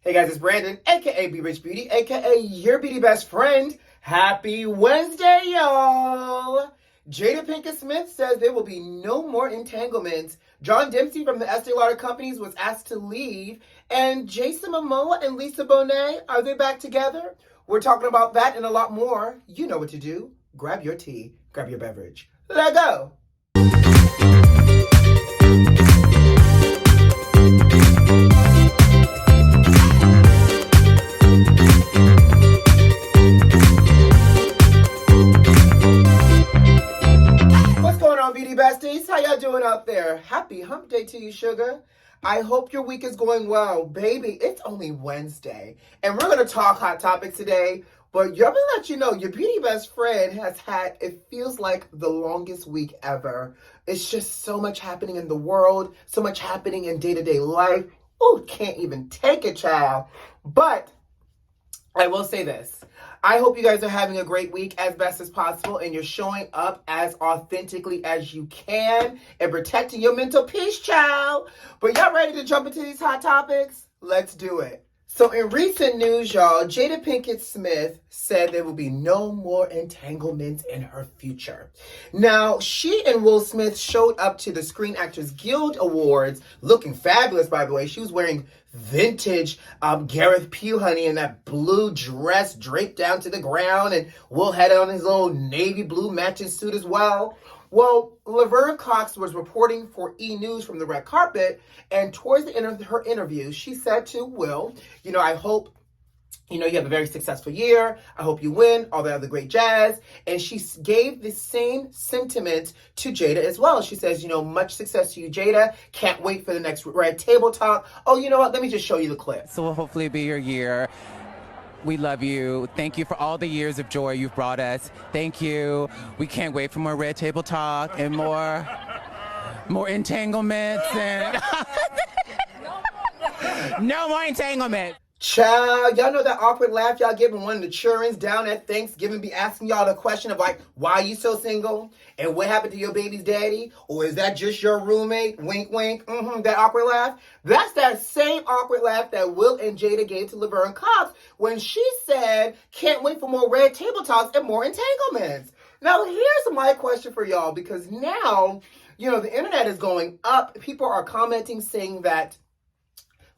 Hey guys, it's Brandon, aka B.Rich Beauty, aka your beauty best friend. Happy Wednesday, y'all! JADA PINKETT-SMITH says there will be no more entanglements. John Demsey from the Estee Lauder Companies was asked to leave. And Jason Momoa and Lisa Bonet, are they back together? We're talking about that and a lot more. You know what to do. Grab your tea, grab your beverage. Let go! Beauty Besties, how y'all doing out there? Happy hump day to you, sugar. I hope your week is going well. Baby, it's only Wednesday, and we're going to talk hot topics today, but y'all gonna let you know your beauty best friend has had, it feels like the longest week ever. It's just so much happening in the world, so much happening in day-to-day life. Oh, can't even take it, child. But I will say this. I hope you guys are having a great week as best as possible and you're showing up as authentically as you can and protecting your mental peace, child. But y'all ready to jump into these hot topics? Let's do it. So in recent news, y'all, JADA PINKETT-SMITH said there will be no more entanglements in her future. Now, she and Will Smith showed up to the Screen Actors Guild Awards looking fabulous, by the way. She was wearing vintage Gareth Pugh, honey, in that blue dress draped down to the ground, and Will had on his little navy blue matching suit as well. Well, Laverne Cox was reporting for E! News from the red carpet, and towards the end of her interview, she said to Will, I hope, you have a very successful year. I hope you win, all that other great jazz. And she gave the same sentiment to JADA as well. She says, much success to you, JADA. Can't wait for the next Red Table Talk. Oh, you know what? Let me just show you the clip. So hopefully it'll be your year. We love you. Thank you for all the years of joy you've brought us. Thank you. We can't wait for more Red Table Talk and more entanglements and no more entanglement. Child, y'all know that awkward laugh y'all give when one of the children's down at Thanksgiving be asking y'all the question of why are you so single? And what happened to your baby's daddy? Or is that just your roommate? Wink, wink. That awkward laugh. That's that same awkward laugh that Will and JADA gave to Laverne Cox when she said, can't wait for more Red Table Talks and more entanglements. Now, here's my question for y'all, because now, the internet is going up. People are commenting saying that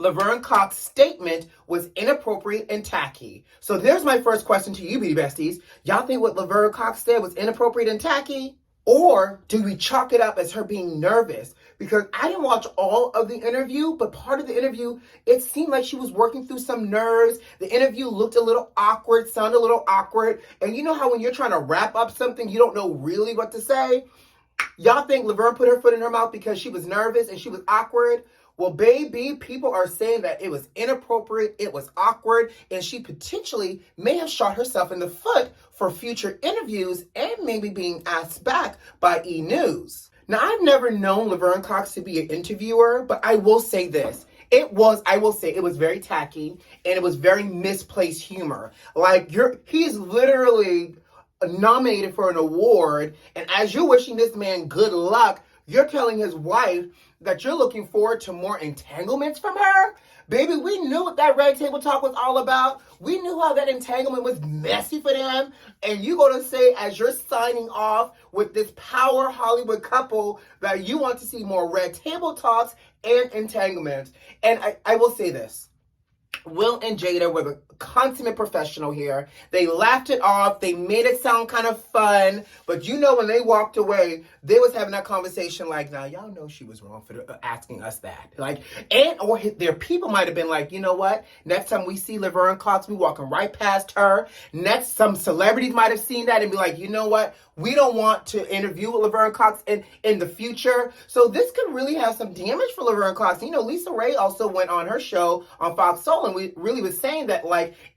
Laverne Cox's statement was inappropriate and tacky. So there's my first question to you, Beauty Besties. Y'all think what Laverne Cox said was inappropriate and tacky? Or do we chalk it up as her being nervous? Because I didn't watch all of the interview, but part of the interview, it seemed like she was working through some nerves. The interview looked a little awkward, sounded a little awkward. And you know how when you're trying to wrap up something, you don't know really what to say? Y'all think Laverne put her foot in her mouth because she was nervous and she was awkward? Well, baby, people are saying that it was inappropriate, it was awkward, and she potentially may have shot herself in the foot for future interviews and maybe being asked back by E! News. Now, I've never known Laverne Cox to be an interviewer, but I will say this. It was very tacky, and it was very misplaced humor. He's literally nominated for an award, and as you're wishing this man good luck, you're telling his wife that you're looking forward to more entanglements from her? Baby, we knew what that Red Table Talk was all about. We knew how that entanglement was messy for them. And you going to say, as you're signing off with this power Hollywood couple, that you want to see more Red Table Talks and entanglements. And I will say this. Will and JADA were the consummate professional here. They laughed it off. They made it sound kind of fun. But when they walked away, they was having that conversation now, y'all know she was wrong for asking us that. Or their people might have been like, you know what? Next time we see Laverne Cox, we walking right past her. Next, some celebrities might have seen that and be like, you know what? We don't want to interview with Laverne Cox in the future. So this could really have some damage for Laverne Cox. Lisa Ray also went on her show on Fox Soul and we really was saying that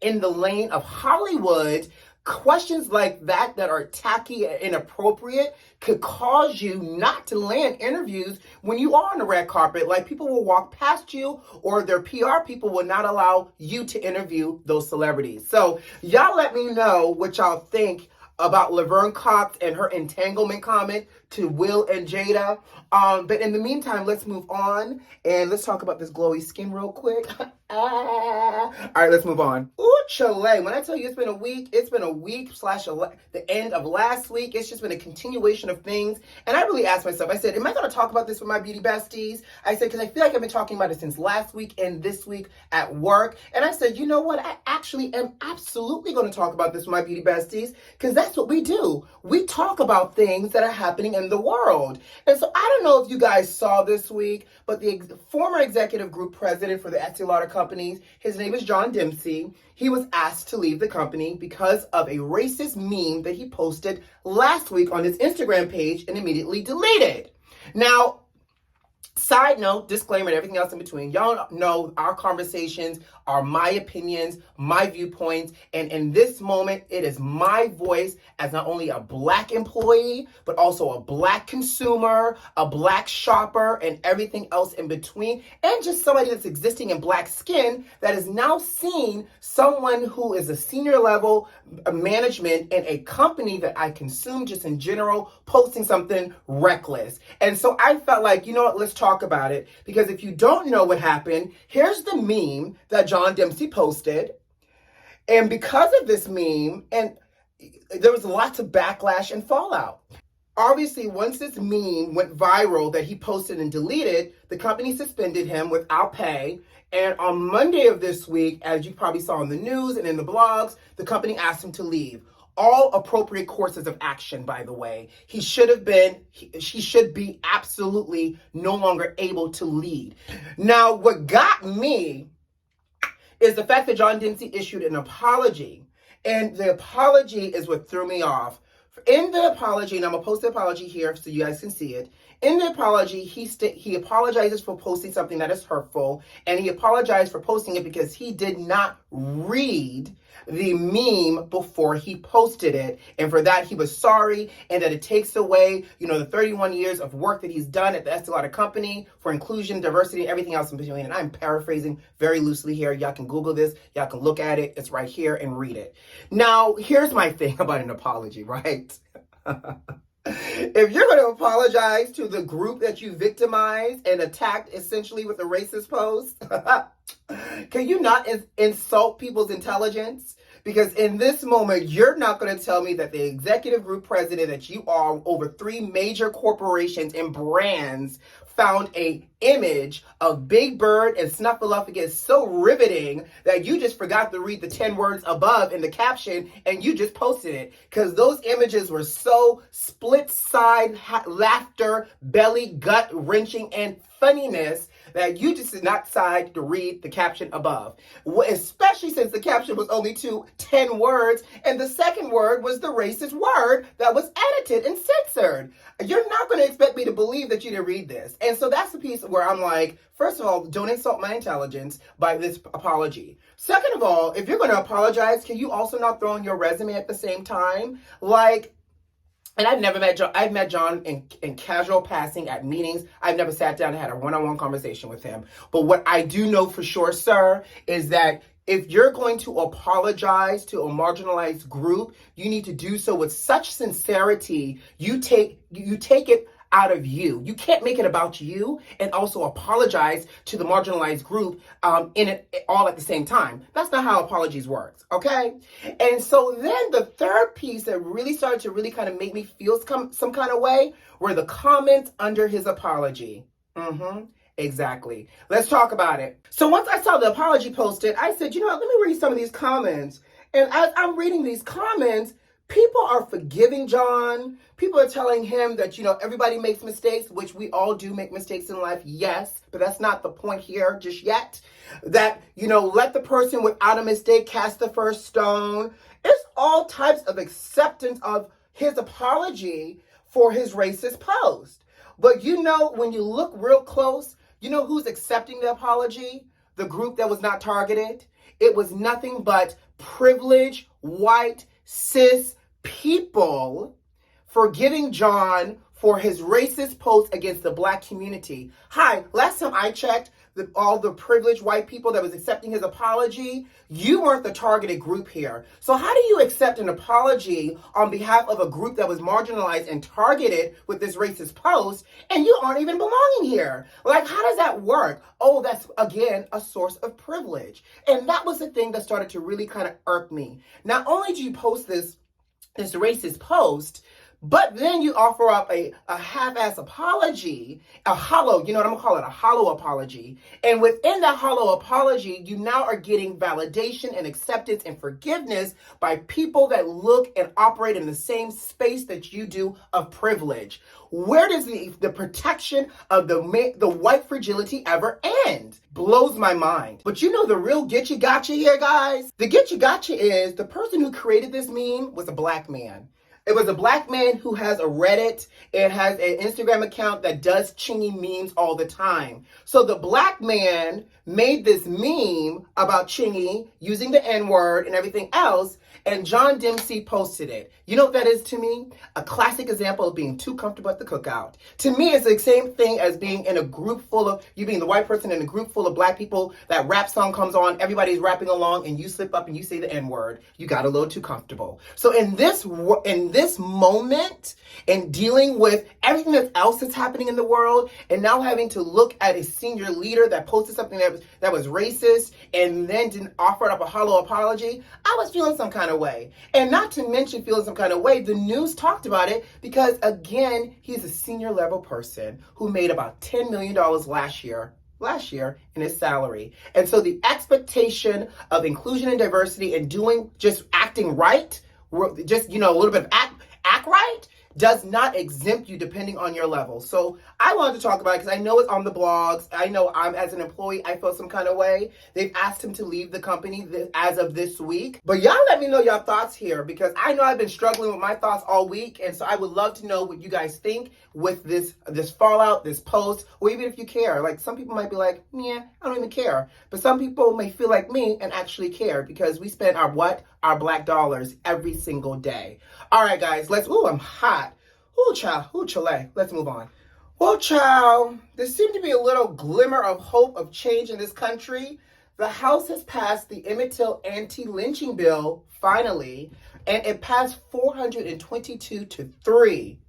in the lane of Hollywood, questions like that are tacky and inappropriate could cause you not to land interviews when you are on the red carpet. People will walk past you or their PR people will not allow you to interview those celebrities. So y'all let me know what y'all think about Laverne Cox and her entanglement comment to Will and JADA. But in the meantime, let's move on and let's talk about this glowy skin real quick. All right, let's move on. Ooh, Chile. When I tell you it's been a week slash the end of last week. It's just been a continuation of things. And I really asked myself, I said, am I going to talk about this with my beauty besties? I said, because I feel like I've been talking about it since last week and this week at work. And I said, you know what? I actually am absolutely going to talk about this with my beauty besties because that's what we do. We talk about things that are happening in the world. And so I don't know if you guys saw this week, but the former executive group president for the Estee Lauder Companies, his name is John Demsey. He was asked to leave the company because of a racist meme that he posted last week on his Instagram page and immediately deleted. Now, side note, disclaimer, and everything else in between. Y'all know our conversations are my opinions, my viewpoints, and in this moment, it is my voice as not only a Black employee, but also a Black consumer, a Black shopper, and everything else in between, and just somebody that's existing in Black skin that is now seeing someone who is a senior level management in a company that I consume just in general, posting something reckless. And so I felt like, you know what, let's talk about it, because if you don't know what happened, here's the meme that John Demsey posted. And because of this meme, and there was lots of backlash and fallout. Obviously, once this meme went viral that he posted and deleted, the company suspended him without pay. And on Monday of this week, as you probably saw in the news and in the blogs, the company asked him to leave. All appropriate courses of action, by the way. He should be absolutely no longer able to lead. Now, what got me is the fact that John Demsey issued an apology. And the apology is what threw me off. In the apology, and I'm going to post the apology here so you guys can see it. In the apology, he apologizes for posting something that is hurtful, and he apologized for posting it because he did not read the meme before he posted it, and for that he was sorry, and that it takes away, the 31 years of work that he's done at the Estee Lauder Company for inclusion, diversity, and everything else in between. And I'm paraphrasing very loosely here. Y'all can Google this. Y'all can look at it. It's right here and read it. Now, here's my thing about an apology, right? If you're going to apologize to the group that you victimized and attacked essentially with a racist post, can you not insult people's intelligence? Because in this moment, you're not going to tell me that the executive group president that you are over 3 major corporations and brands found a image of Big Bird and Snuffleupagus so riveting that you just forgot to read the 10 words above in the caption and you just posted it. Because those images were so split side laughter, belly, gut wrenching, and funniness that you just did not decide to read the caption above. Especially since the caption was only 10 words, and the second word was the racist word that was edited and censored. You're not going to expect me to believe that you didn't read this. And so that's the piece where I'm like, first of all, don't insult my intelligence by this apology. Second of all, if you're going to apologize, can you also not throw in your resume at the same time? And I've never met John. I've met John in casual passing at meetings. I've never sat down and had a one-on-one conversation with him. But what I do know for sure, sir, is that if you're going to apologize to a marginalized group, you need to do so with such sincerity. You take it out of you. You can't make it about you and also apologize to the marginalized group in it all at the same time. That's not how apologies works, okay? And so then the third piece that really started to really kind of make me feel some kind of way were the comments under his apology. Exactly. Let's talk about it. So once I saw the apology posted, I said, let me read some of these comments. And as I'm reading these comments, people are forgiving John. People are telling him that, everybody makes mistakes, which we all do make mistakes in life, yes, but that's not the point here just yet. That, let the person without a mistake cast the first stone. It's all types of acceptance of his apology for his racist post. But when you look real close, who's accepting the apology? The group that was not targeted. It was nothing but privileged, white, cis people forgiving John for his racist post against the Black community. Hi, last time I checked, all the privileged white people that was accepting his apology, you weren't the targeted group here. So how do you accept an apology on behalf of a group that was marginalized and targeted with this racist post, and you aren't even belonging here? Like, how does that work? Oh, that's, again, a source of privilege. And that was the thing that started to really kind of irk me. Not only do you post this racist post, but then you offer up a half-ass apology, a hollow, you know what I'm gonna call it, a hollow apology. And within that hollow apology, you now are getting validation and acceptance and forgiveness by people that look and operate in the same space that you do of privilege. Where does the protection of the white fragility ever end? Blows my mind. But you know the real getcha gotcha here, guys? The getcha gotcha is the person who created this meme was a black man. It was a black man who has a Reddit and has an Instagram account that does chingy memes all the time. So the black man made this meme about chingy using the N-word and everything else, and John Demsey posted it. You know what that is to me? A classic example of being too comfortable at the cookout. To me, it's the same thing as being in a group full of, you being the white person in a group full of black people, that rap song comes on, everybody's rapping along, and you slip up and you say the N-word. You got a little too comfortable. So in this moment, and dealing with everything else that's happening in the world, and now having to look at a senior leader that posted something that was racist, and then didn't offer up a hollow apology, I was feeling some kind of way. And not to mention feeling some kind of way, the news talked about it because, again, he's a senior level person who made about $10 million last year in his salary. And so the expectation of inclusion and diversity and just acting right, just, a little bit of act right, does not exempt you depending on your level. So I wanted to talk about it because I know it's on the blogs. I know as an employee, I feel some kind of way. They've asked him to leave the company as of this week. But y'all let me know your thoughts here, because I know I've been struggling with my thoughts all week. And so I would love to know what you guys think with this fallout, this post, or even if you care. Like, some people might be like, yeah, I don't even care. But some people may feel like me and actually care, because we spend our black dollars every single day. All right, guys, I'm hot. Ooh, child, chile. Let's move on. Well, child, there seemed to be a little glimmer of hope of change in this country. The House has passed the Emmett Till anti-lynching bill, finally, and it passed 422 to 3.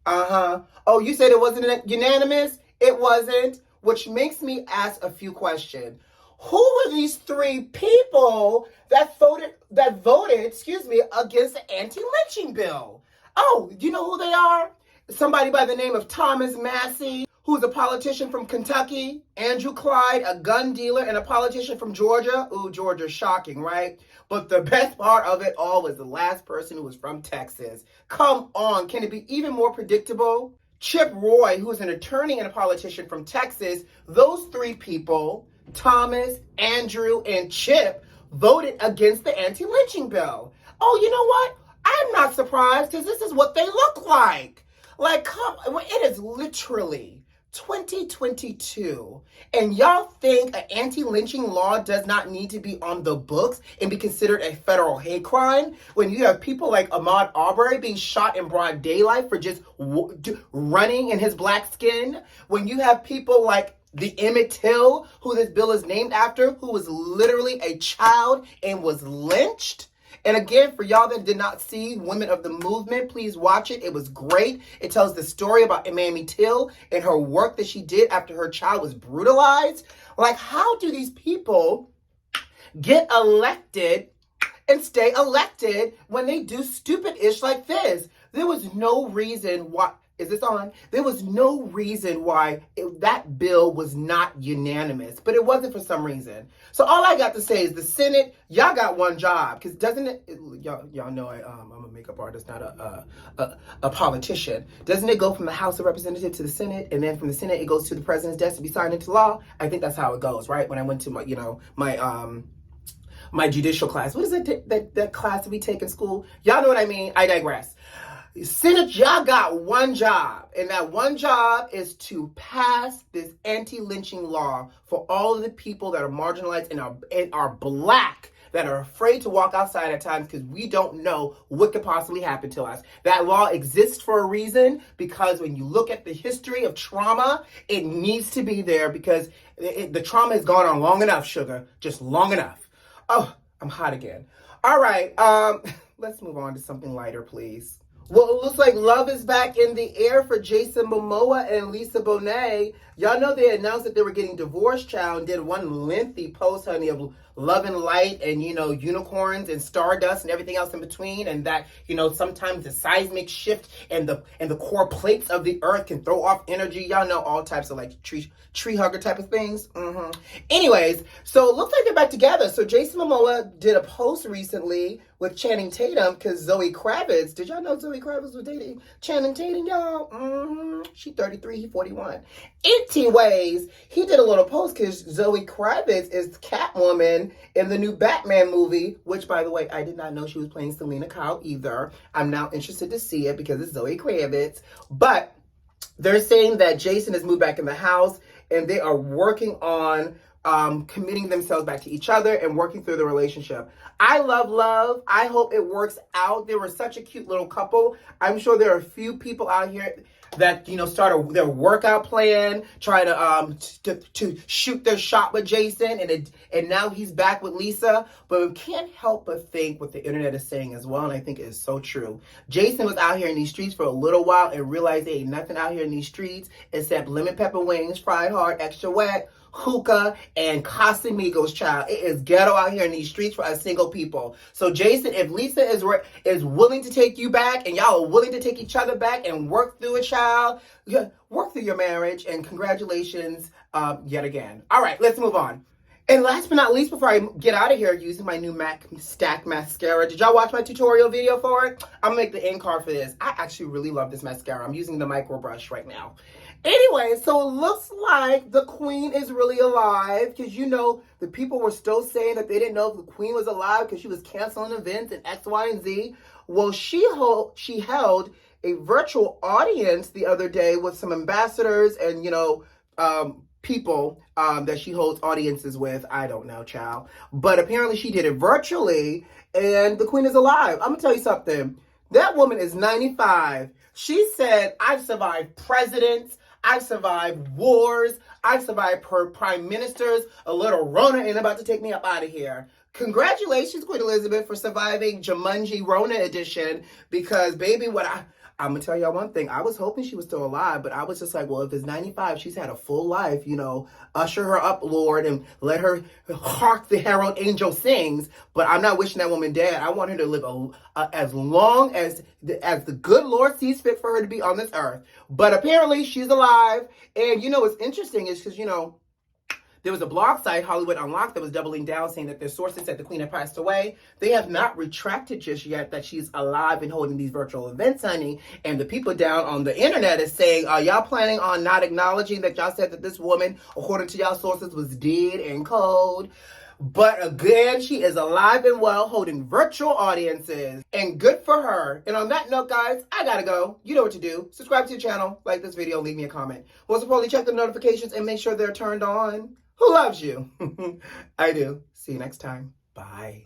Oh, you said it wasn't unanimous? It wasn't, which makes me ask a few questions. Who were these 3 people that voted, against the anti-lynching bill? Oh, do you know who they are? Somebody by the name of Thomas Massie, who's a politician from Kentucky. Andrew Clyde, a gun dealer and a politician from Georgia. Ooh, Georgia, shocking, right? But the best part of it all was the last person who was from Texas. Come on, can it be even more predictable? Chip Roy, who is an attorney and a politician from Texas. Those 3 people, Thomas, Andrew, and Chip, voted against the anti-lynching bill. Oh, you know what? I'm not surprised, because this is what they look like. Like, it is literally 2022, and y'all think an anti-lynching law does not need to be on the books and be considered a federal hate crime, when you have people like Ahmaud Arbery being shot in broad daylight for just running in his black skin, when you have people like the Emmett Till, who this bill is named after, who was literally a child and was lynched. And again, for y'all that did not see Women of the Movement, please watch it. It was great. It tells the story about Mamie Till and her work that she did after her child was brutalized. Like, how do these people get elected and stay elected when they do stupid-ish like this? There was no reason why. Is this on? There was no reason why that bill was not unanimous, but it wasn't for some reason. So all I got to say is the Senate, y'all got one job, because doesn't it, y'all know I'm a makeup artist, not a politician. Doesn't it go from the House of Representatives to the Senate, and then from the Senate it goes to the president's desk to be signed into law? I think that's how it goes, right? When I went to my judicial class. What is it, that class that we take in school? Y'all know what I mean. I digress. Senate, y'all got one job, and that one job is to pass this anti-lynching law for all of the people that are marginalized and are black, that are afraid to walk outside at times because we don't know what could possibly happen to us. That law exists for a reason, because when you look at the history of trauma, it needs to be there because the trauma has gone on long enough, sugar. Just long enough. Oh, I'm hot again. All right, let's move on to something lighter, please. Well, it looks like love is back in the air for Jason Momoa and Lisa Bonet. Y'all know they announced that they were getting divorced, child, and did one lengthy post, honey, of love and light and, you know, unicorns and stardust and everything else in between. And that, you know, sometimes the seismic shift and the core plates of the earth can throw off energy. Y'all know all types of like tree hugger type of things. Anyways, so it looks like they're back together. So Jason Momoa did a post recently with Channing Tatum because Zoe Kravitz. Did y'all know Zoe Kravitz was dating Channing Tatum, y'all? She 33, he 41. Anyways, he did a little post because Zoe Kravitz is Catwoman in the new Batman movie, which, by the way, I did not know she was playing Selena Kyle either. I'm now interested to see it because it's Zoe Kravitz. But they're saying that Jason has moved back in the house and they are working on committing themselves back to each other and working through the relationship. I love love. I hope it works out. They were such a cute little couple. I'm sure there are a few people out here that, you know, start their workout plan, try to shoot their shot with Jason, and now he's back with Lisa. But we can't help but think what the internet is saying as well, and I think it is so true. Jason was out here in these streets for a little while and realized there ain't nothing out here in these streets except lemon pepper wings, fried hard, extra wet, hookah, and Casamigos, child. It is ghetto out here in these streets for us single people. So Jason, if Lisa is willing to take you back and y'all are willing to take each other back and work through it, child, work through your marriage, and congratulations yet again. All right, let's move on. And last but not least, before I get out of here using my new MAC Stack Mascara, did y'all watch my tutorial video for it? I'm gonna make the end card for this. I actually really love this mascara. I'm using the micro brush right now. Anyway, so it looks like the queen is really alive because, you know, the people were still saying that they didn't know if the queen was alive because she was canceling events and X, Y, and Z. Well, she held a virtual audience the other day with some ambassadors and, you know, people that she holds audiences with. I don't know, child. But apparently she did it virtually and the queen is alive. I'm going to tell you something. That woman is 95. She said, I've survived presidents. I've survived wars. I've survived prime ministers. A little Rona ain't about to take me up out of here. Congratulations, Queen Elizabeth, for surviving Jumanji Rona edition. Because, baby, I'm going to tell y'all one thing. I was hoping she was still alive, but I was just like, well, if it's 95, she's had a full life, you know. Usher her up, Lord, and let her hark the herald angel sings. But I'm not wishing that woman dead. I want her to live as long as the good Lord sees fit for her to be on this earth. But apparently she's alive. And, you know, what's interesting is because, you know, there was a blog site, Hollywood Unlocked, that was doubling down saying that their sources said the queen had passed away. They have not retracted just yet that she's alive and holding these virtual events, honey. And the people down on the internet is saying, are y'all planning on not acknowledging that y'all said that this woman, according to y'all sources, was dead and cold? But again, she is alive and well, holding virtual audiences. And good for her. And on that note, guys, I gotta go. You know what to do. Subscribe to the channel, like this video, leave me a comment. Most importantly, check the notifications and make sure they're turned on. Who loves you? I do. See you next time. Bye.